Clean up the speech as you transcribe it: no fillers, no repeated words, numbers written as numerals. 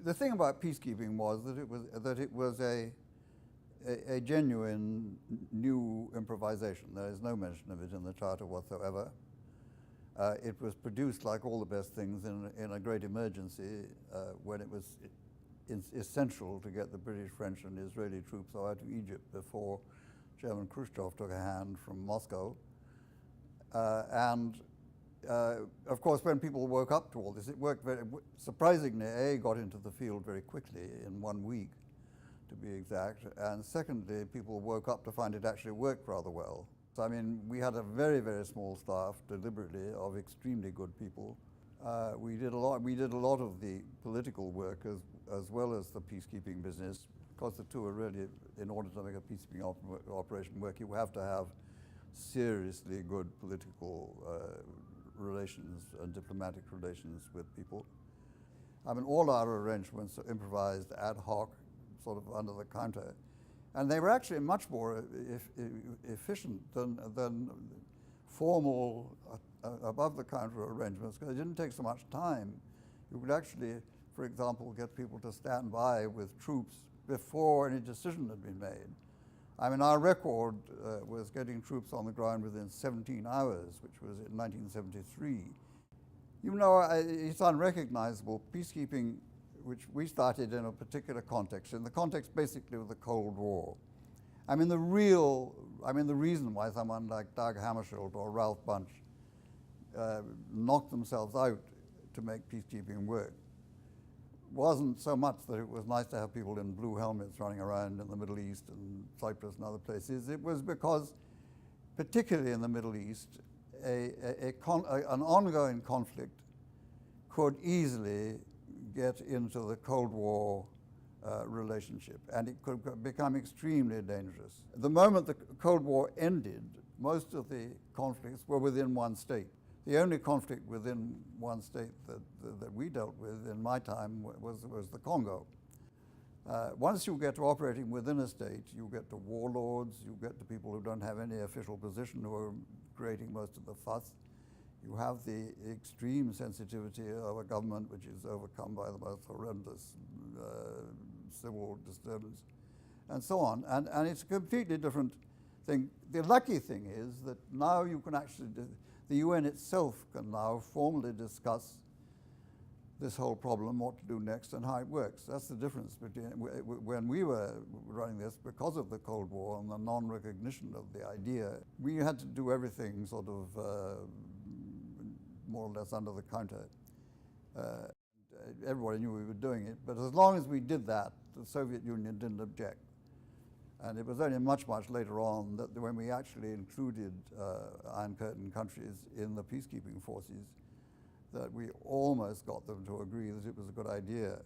The thing about peacekeeping was that it was a genuine new improvisation. There is no mention of it in the Charter whatsoever. It was produced, like all the best things, in a great emergency when it was essential to get the British, French, and Israeli troops out of Egypt before Chairman Khrushchev took a hand from Moscow. Of course, when people woke up to all this, it worked very surprisingly. Got into the field very quickly, in 1 week, to be exact. And secondly, people woke up to find it actually worked rather well. So, I mean, we had a very, very small staff, deliberately, of extremely good people. We did a lot of the political work as well as the peacekeeping business, because the two are really, in order to make a peacekeeping operation work, you have to have seriously good political relations and diplomatic relations with people. I mean, all our arrangements are improvised ad hoc, sort of under the counter. And they were actually much more efficient than formal above-the-counter arrangements, because it didn't take so much time. You could actually, for example, get people to stand by with troops before any decision had been made. I mean, our record was getting troops on the ground within 17 hours, which was in 1973. You know, it's unrecognizable. Peacekeeping, which we started in a particular context, in the context basically of the Cold War. I mean, the reason why someone like Dag Hammarskjöld or Ralph Bunche knocked themselves out to make peacekeeping work wasn't so much that it was nice to have people in blue helmets running around in the Middle East and Cyprus and other places. It was because, particularly in the Middle East, an ongoing conflict could easily get into the Cold War relationship, and it could become extremely dangerous. The moment the Cold War ended, most of the conflicts were within one state. The only conflict within one state that we dealt with in my time was the Congo. Once you get to operating within a state, you get to warlords, you get to people who don't have any official position who are creating most of the fuss. You have the extreme sensitivity of a government which is overcome by the most horrendous civil disturbance, and so on. And it's a completely different thing. The lucky thing is that now you can actually, the UN itself can now formally discuss this whole problem, what to do next and how it works. That's the difference between when we were running this, because of the Cold War and the non-recognition of the idea. We had to do everything sort of more or less under the counter. Everybody knew we were doing it, but as long as we did that, the Soviet Union didn't object. And it was only much, much later on that when we actually included Iron Curtain countries in the peacekeeping forces, that we almost got them to agree that it was a good idea.